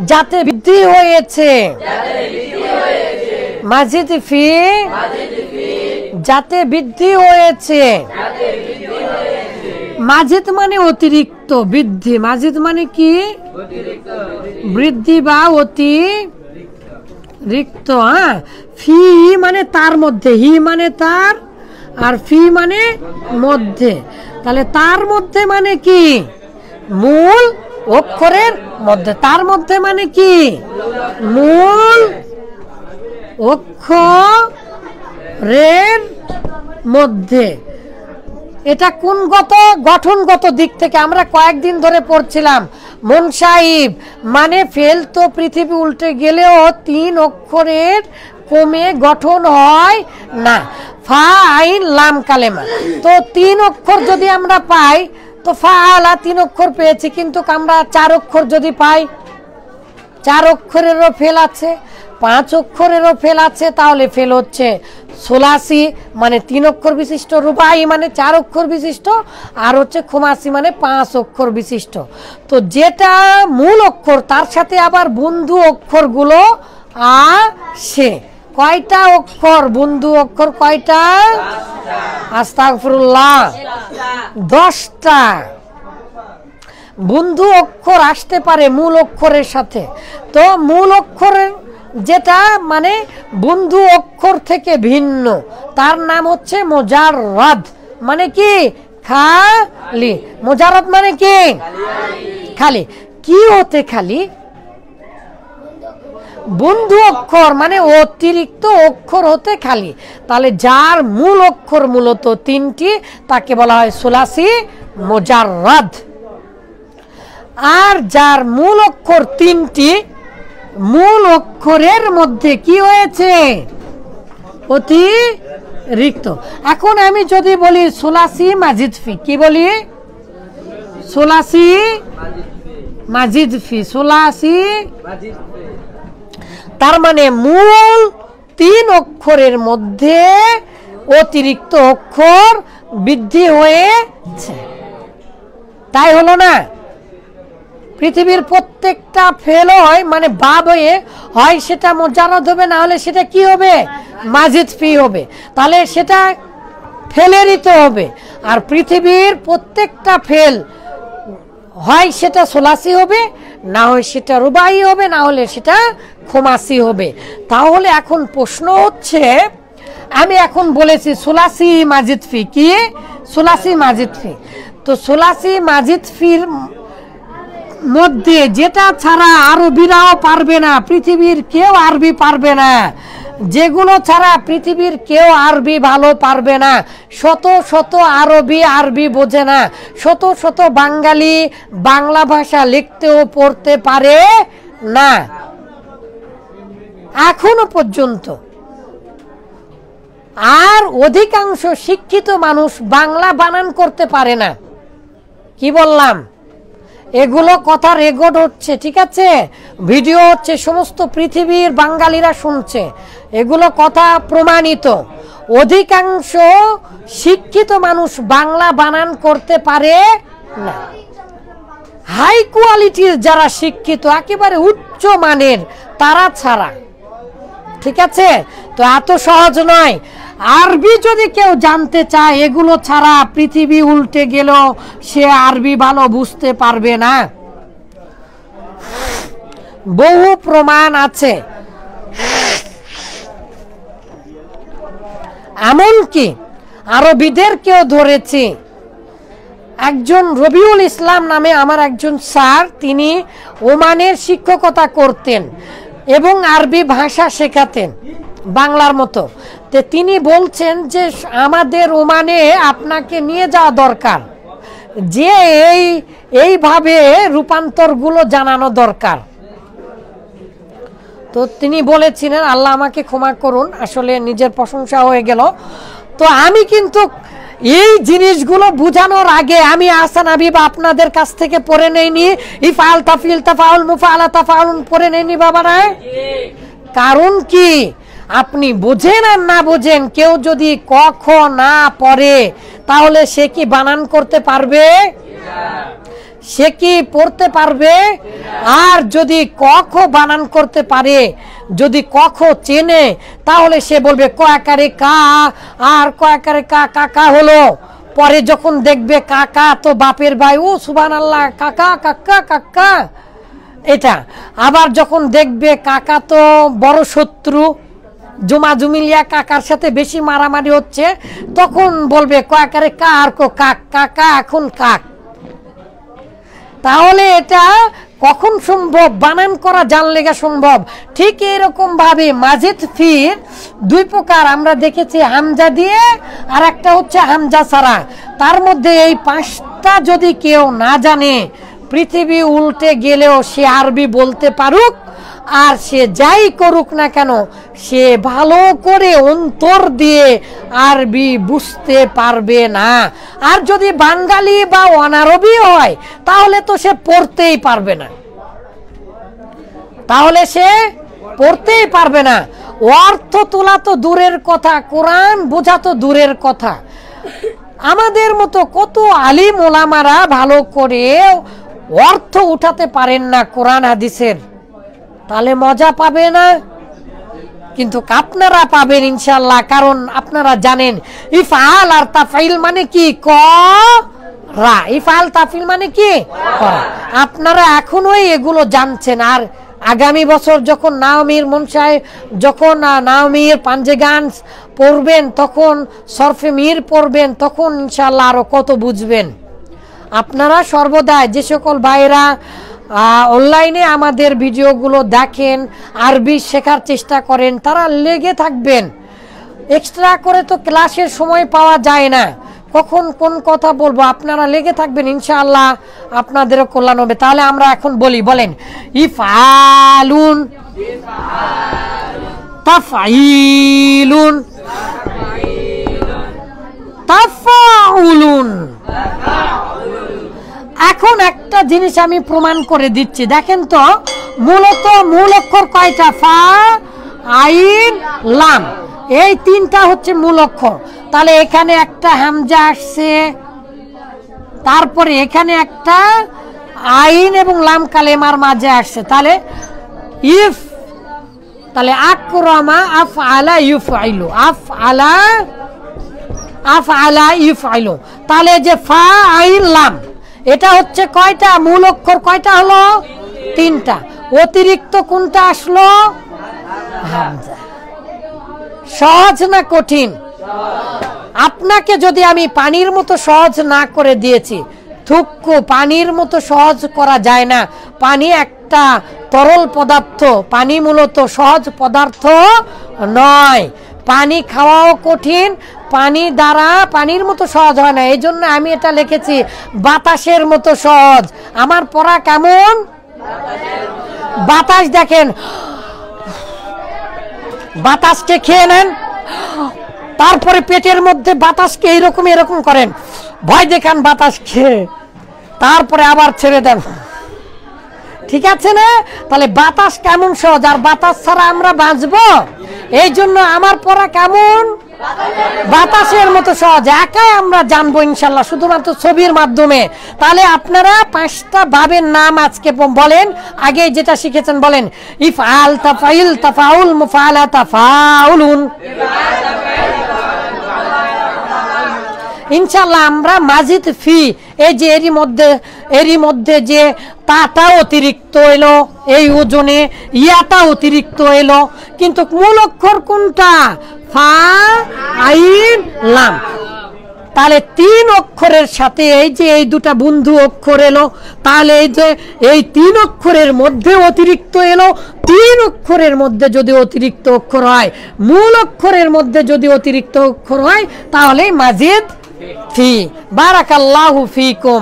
যাতে বৃদ্ধি হয়েছে, মাজিদ ফি যাতে বৃদ্ধি হয়েছে। মাজিদ মানে অতিরিক্ত, বৃদ্ধি। মাজিদ মানে কি? বৃদ্ধি বা অতিরিক্ত। হ্যাঁ, ফি মানে তার মধ্যে, হি মানে তার, আর ফি মানে মধ্যে। তাহলে তার মধ্যে মানে কি? মূল অক্ষরের মধ্যে। তার মধ্যে মানে কি? মূল অক্ষরের মধ্যে। এটা কোনগত? গঠনগত দিক থেকে আমরা কয়েকদিন ধরে পড়ছিলাম। মুনসাইব মানে ফেল তো পৃথিবী উল্টে গেলেও 3 অক্ষরের কমে গঠন হয় না। ফা আইন লাম কালেমা। তো 3 অক্ষর যদি আমরা পাই, তো ফা আলা 3 অক্ষর পেয়েছি, কিন্তু আমরা 4 অক্ষর যদি পাই, 4 অক্ষরেরও ফেল আছে, 5 অক্ষরেরও ফেল আছে, তাহলে ফেল হচ্ছে সোলাসি মানে 3 অক্ষর বিশিষ্ট, রুবাই মানে 4 অক্ষর বিশিষ্ট, আর হচ্ছে খুমাসি মানে 5 অক্ষর বিশিষ্ট। তো যেটা মূল অক্ষর তার সাথে আবার বন্ধু অক্ষরগুলো আসে। কয়টা অক্ষর? বন্ধু অক্ষর কয়টা? আস্তাগফিরুল্লাহ, 10টা বন্ধু অক্ষর আসতে পারে মূল অক্ষরের সাথে। তো মূল অক্ষরের যেটা মানে বন্ধু অক্ষর থেকে ভিন্ন, তার নাম হচ্ছে মুজাররাদ। মানে কি? খালি। মুজাররাদ মানে কি? খালি। কি হতে খালি? বন্ধু অক্ষর মানে অতিরিক্ত অক্ষর হতে খালি। তাহলে যার মূল অক্ষর মূলত 3টি, তাকে বলা হয় সুলাসি মুজাররাদ। আর যার মূল অক্ষর 3টি, মূল অক্ষরের মধ্যে কি হয়েছে? অতিরিক্ত। এখন আমি যদি বলি সুলাসি মাজিদ ফি, কি বলি? সুলাসি মাজিদ ফি, সুলাসি। তার মানে মূল 3 অক্ষরের মধ্যে অতিরিক্ত অক্ষর বৃদ্ধি হয়েছে। তাই হলো না? পৃথিবীর প্রত্যেকটা ফেল হয় মানে বাব হয়ে, হয় সেটা মুজাররাদ হবে, না হলে সেটা কি হবে? মাজিদ ফি হবে। তাহলে সেটা ফেলেরই তো হবে। আর পৃথিবীর প্রত্যেকটা ফেল হয় সেটা সোলাসি হবে, না হয় সেটা রুবাই হবে, না হলে সেটা খুমাসি হবে। তাহলে এখন প্রশ্ন হচ্ছে, আমি এখন বলেছি সোলাসি মাজিদ ফি, কি? সোলাসি মাজিদ ফি। তো সোলাসি মাজিদ ফির মধ্যে যেটা ছাড়া আরবিরাও পারবে না, পৃথিবীর কেউ আরবি পারবে না, যেগুলো ছাড়া পৃথিবীর কেউ আরবি ভালো পারবে না, শত শত আরবি বোঝে না, শত শত বাঙালি বাংলা ভাষা লিখতেও পড়তে পারে না এখনো পর্যন্ত। আর অধিকাংশ শিক্ষিত মানুষ বাংলা বানান করতে পারে না। কি বললাম? এগুলো কথা রেকর্ড হচ্ছে, ঠিক আছে, ভিডিও হচ্ছে, সমস্ত পৃথিবীর বাঙালিরা শুনছে, এগুলো কথা প্রমাণিত। অধিকাংশ শিক্ষিত মানুষ বাংলা বানান করতে পারে না। হাই কোয়ালিটির যারা শিক্ষিত, একেবারে উচ্চ মানের, তারা ছাড়া, ঠিক আছে? তো এত সহজ নয়। আরবি যদি কেউ জানতে চায়, এগুলো ছাড়া পৃথিবী উল্টে গেল, সে আরবি ভালো বুঝতে পারবে না। বহু প্রমাণ আছে। এমনকি আরবিদেরকেও ধরেছি। একজন রবিউল ইসলাম নামে আমার একজন স্যার, তিনি ওমানের শিক্ষকতা করতেন এবং আরবি ভাষা শেখাতেন বাংলার মতো। তো তিনি বলছেন যে আমাদের ওমানে আপনাকে নিয়ে যাওয়া দরকার, যে এইভাবে রূপান্তরগুলো জানানো দরকার। তো তিনি বলেছিলেন, আল্লাহ আমাকে ক্ষমা করুন, আসলে নিজের প্রশংসা হয়ে গেল। তো আমি কিন্তু এই জিনিসগুলো বুঝানোর আগে আমি আহসান হাবিব আপনাদের কাছ থেকে পড়ে নেইনি, ইফআল তাফিল তাফাউল মুফআলা তাফাউল পড়ে নেইনি বাবারা। কারণ কি? আপনি বোঝেন আর না বোঝেন, কেউ যদি ক খ না পড়ে, তাহলে সে কি বানান করতে পারবে? সে কি পড়তে পারবে? আর যদি কখ বানান করতে পারে, যদি কখ চেনে, তাহলে সে বলবে ক আকারে কা, আর ক আকারে কা, কাকা হলো। পরে যখন দেখবে কাকা তো বাপের ভাই, ও সুবহানাল্লাহ, কাকা কাকা কাকা, এটা। আবার যখন দেখবে কাকা তো বড় শত্রু, জুমাজুমিলিয়া কাকার সাথে বেশি মারামারি হচ্ছে, তখন বলবে ক আকারে কা, আর কো কাক, কাকা এখন কাক। তাহলে এটা কখন সম্ভব? বানান করা জানলেগা সম্ভব। ঠিক এরকম ভাবে মাজিদ ফির দুই প্রকার আমরা দেখেছি, হামজা দিয়ে আর একটা হচ্ছে হামজা ছাড়া। তার মধ্যে এই পাঁচটা যদি কেউ না জানে, পৃথিবী উল্টে গেলেও সে আরবি বলতে পারুক, আর সে যাই করুক না কেন, সে ভালো করে অন্তর দিয়ে আরবি বুঝতে পারবে না। আর যদি বাঙালি বা অনারবি হয়, তাহলে তো সে পড়তেই পারবে না, তাহলে সে পড়তেই পারবে না। অর্থ তোলা তো দূরের কথা, কোরআন বোঝা তো দূরের কথা। আমাদের মতো কত আলিম ওলামারা ভালো করে অর্থ উঠাতে পারেন না কোরআন হাদিসের, তাহলে মজা পাবে না? কিন্তু আপনারা পাবেন ইনশাআল্লাহ, কারণ আপনারা জানেন ইফআল আর তাফঈল মানে কি, করা। ইফআল তাফঈল মানে কি, করা। আপনারা এখনোই এগুলো জানছেন। আর আগামী বছর যখন নাওমীর মনসায়, যখন নাওমীর পাঞ্জেগান পড়বেন, তখন সরফে মীর পড়বেন, তখন ইনশাআল্লাহ আরো কত বুঝবেন। আপনারা সর্বদা যে সকল ভাইরা অনলাইনে আমাদের ভিডিওগুলো দেখেন, আরবি শেখার চেষ্টা করেন, তারা লেগে থাকবেন। এক্সট্রা করে তো ক্লাসের সময় পাওয়া যায় না, কখন কোন কথা বলবো, আপনারা লেগে থাকবেন, ইনশাআল্লাহ আপনাদেরও কল্যাণ হবে। তাহলে আমরা এখন বলি, বলেন ইফআলুন, তাফঈলুন, তাফাউলুন। এখন একটা জিনিস আমি প্রমাণ করে দিচ্ছি, দেখেন তো। মূলত মূল অক্ষর কয়টা? ফা, আইন, লাম, এই তিনটা হচ্ছে মূল অক্ষর। তাহলে এখানে একটা হামজা আসছে, তারপরে এখানে একটা আইন এবং লাম কালেমার মাঝে আসছে। তাহলে ইফ, তাহলে আকরামা আফআলা ইউফআইলু, আফআলা আফআলা ইউফআইলু। তাহলে যে ফা, আইন, লাম, এটা হচ্ছে কয়টা মূল অক্ষর? কয়টা হলো? তিনটা। অতিরিক্ত কোনটা আসলো? হামজা। সহজ না কঠিন? আপনাকে যদি আমি পানির মতো সহজ না করে দিয়েছি, থুক্কু পানির মতো সহজ করা যায় না। পানি একটা তরল পদার্থ, পানি মূলত সহজ পদার্থ নয়। পানি খাওয়াও কঠিন, পানি দ্বারা পানির মতো সহজ হয় না। এই জন্য আমি এটা লিখেছি বাতাসের মতো সহজ। আমার পড়া কেমন? বাতাস দেখেন, বাতাসকে খেয়ে নেন, তারপরে পেটের মধ্যে বাতাসকে এইরকম এরকম করেন, ভয় দেখান বাতাস খেয়ে, তারপরে আবার ছেড়ে দেন, ঠিক আছে না? তাহলে বাতাস কেমন সহজ, আর বাতাস ছাড়া আমরা বাঁচবো? এই জন্য আমার পড়া কেমন? বাতাসের মতো সহজ। একাই আমরা জানবো ইনশাল্লাহ, শুধুমাত্র ছবির মাধ্যমে। তাহলে আপনারা পাঁচটা ভাবের নাম আজকে বলেন, আগে যেটা শিখেছেন বলেন। ইফআল, তাফঈল, তাফাউল, মুফআলা, তাফাউলুন। ইনশাল্লাহ আমরা মাজিদ ফি, এই যে এরই মধ্যে যে তাটা অতিরিক্ত এলো, এই ওজনে ইয়াটা অতিরিক্ত এলো, কিন্তু মূল অক্ষর কোনটা? ফা, আইন, লাম। তাহলে তিন অক্ষরের সাথে এই যে এই দুটা বন্ধু অক্ষর এলো, তাহলে এই যে এই তিন অক্ষরের মধ্যে অতিরিক্ত এলো। তিন অক্ষরের মধ্যে যদি অতিরিক্ত অক্ষর হয়, মূল অক্ষরের মধ্যে যদি অতিরিক্ত অক্ষর হয়, তাহলে মাজিদ ফি। বারাকাল্লাহু ফিকুম।